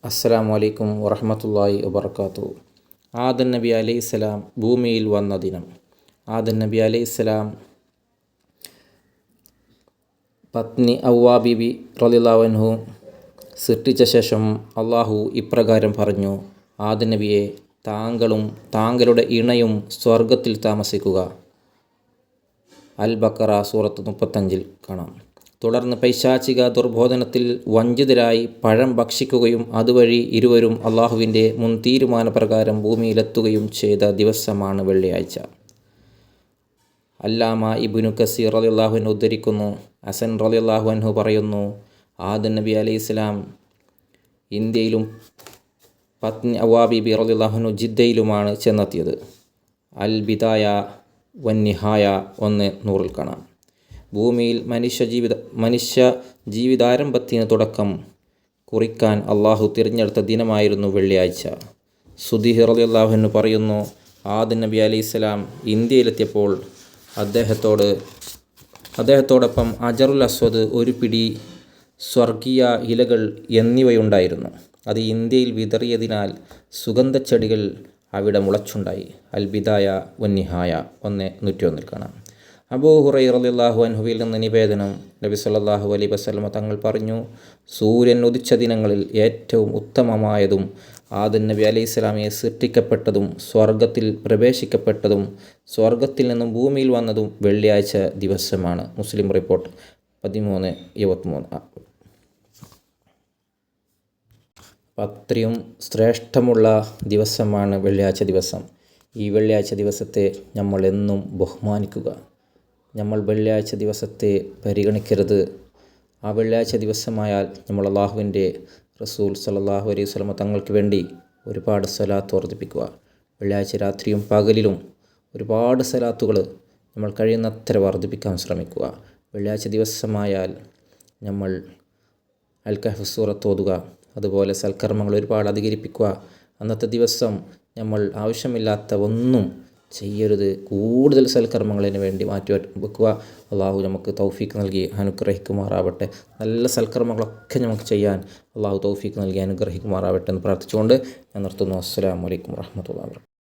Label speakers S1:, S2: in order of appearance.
S1: അസ്സലാമു അലൈക്കും വറഹ്മത്തുള്ളാഹി വബറകാതുഹു. ആദം നബി അലൈഹിസ്സലാം ഭൂമിയിൽ വന്ന ദിനം. ആദം നബി അലൈഹിസ്സലാം പത്നി ഹവ്വാ ബീബി റളിയല്ലാഹു അൻഹു സൃഷ്ടിച്ച ശേഷം അള്ളാഹു ഇപ്രകാരം പറഞ്ഞു: ആദം നബിയെ, താങ്കളും താങ്കളുടെ ഇണയും സ്വർഗത്തിൽ താമസിക്കുക. അൽ ബഖറ സൂറത്ത് 35 കാണാം. തുടർന്ന് പൈശാചിക ദുർബോധനത്തിൽ വഞ്ചിതരായി പഴം ഭക്ഷിക്കുകയും അതുവഴി ഇരുവരും അള്ളാഹുവിൻ്റെ മുൻ തീരുമാനപ്രകാരം ഭൂമിയിലെത്തുകയും ചെയ്ത ദിവസമാണ് വെള്ളിയാഴ്ച. അല്ലാമ ഇബ്നു കസീർ റളിയല്ലാഹു അൻഹു ഉദ്ധരിക്കുന്നു, ഹസൻ റളിയല്ലാഹു അൻഹു പറയുന്നു, ആദം നബി അലൈഹിസ്സലാം ഇന്ത്യയിലും പത്നി ഹവ്വാ ബീബി റളിയല്ലാഹു അൻഹു ജിദ്ദയിലുമാണ് ചെന്നെത്തിയത്. അൽ ബിദായ വന്നിഹായ 1:100 കാണാം. ഭൂമിയിൽ മനുഷ്യ ജീവിതാരംഭത്തിന് തുടക്കം കുറിക്കാൻ അള്ളാഹു തിരഞ്ഞെടുത്ത ദിനമായിരുന്നു വെള്ളിയാഴ്ച. സുദീഹ് റളിയല്ലാഹു അൻഹു പറയുന്നു, ആദം നബി അലൈഹിസ്സലാം ഇന്ത്യയിലെത്തിയപ്പോൾ അദ്ദേഹത്തോടൊപ്പം അജറുൽ അസ്വദ്, ഒരു പിടി സ്വർഗീയ ഇലകൾ എന്നിവയുണ്ടായിരുന്നു. അത് ഇന്ത്യയിൽ വിതറിയതിനാൽ സുഗന്ധച്ചെടികൾ അവിടെ മുളച്ചുണ്ടായി. അൽ ബിദായ വന്നിഹായ 1:101 കാണാം. അബൂ ഹുറൈറ റളിയല്ലാഹു അൻഹുവിൽ നിന്ന് നിവേദനം, നബി സല്ലല്ലാഹു അലൈഹി വസല്ലമ തങ്ങൾ പറഞ്ഞു, സൂര്യൻ ഉദിച്ച ദിനങ്ങളിൽ ഏറ്റവും ഉത്തമമായതും ആദം നബി അലൈഹിസ്സലാമെ സൃഷ്ടിക്കപ്പെട്ടതും സ്വർഗത്തിൽ പ്രവേശിക്കപ്പെട്ടതും സ്വർഗത്തിൽ നിന്നും ഭൂമിയിൽ വന്നതും വെള്ളിയാഴ്ച ദിവസമാണ്. മുസ്ലിം റിപ്പോർട്ട് 13:23. അത്രയും ശ്രേഷ്ഠമുള്ള ദിവസമാണ് വെള്ളിയാഴ്ച ദിവസം. ഈ വെള്ളിയാഴ്ച ദിവസത്തെ നമ്മൾ എന്നും ബഹുമാനിക്കുക. നമ്മൾ വെള്ളിയാഴ്ച ദിവസത്തെ പരിഗണിക്കരുത്. ആ വെള്ളിയാഴ്ച ദിവസമായാൽ നമ്മൾ അള്ളാഹുവിൻ്റെ റസൂൽ സല്ലല്ലാഹു അലൈഹി വസല്ലമ തങ്ങൾക്ക് വേണ്ടി ഒരുപാട് സ്വലാത്ത് വർദ്ധിപ്പിക്കുക. വെള്ളിയാഴ്ച രാത്രിയും പകലിലും ഒരുപാട് സ്വലാത്തുകൾ നമ്മൾ കഴിയുന്നത്ര വർദ്ധിപ്പിക്കാൻ ശ്രമിക്കുക. വെള്ളിയാഴ്ച ദിവസമായാൽ നമ്മൾ അൽ കഹ്ഫ് സൂറത്ത് ഓതുക. അതുപോലെ സൽക്കർമ്മങ്ങൾ ഒരുപാട് അധികരിപ്പിക്കുക. അന്നത്തെ ദിവസം നമ്മൾ ആവശ്യമില്ലാത്ത ഒന്നും ചെയ്യരുത്. കൂടുതൽ സൽക്കർമ്മങ്ങളിന് വേണ്ടി മാറ്റി വെക്കുക. അള്ളാഹു നമുക്ക് തൗഫീക്ക് നൽകി അനുഗ്രഹിക്കുമാറാവട്ടെ. നല്ല സൽക്കർമ്മങ്ങളൊക്കെ നമുക്ക് ചെയ്യാൻ അള്ളാഹു തൗഫീക്ക് നൽകി അനുഗ്രഹിക്കുമാറാവട്ടെ എന്ന് പ്രാർത്ഥിച്ചുകൊണ്ട് ഞാൻ നിർത്തുന്നു. അസ്സലാമു അലൈക്കും വറഹ്മത്തുള്ളാഹി വബറകാതുഹു.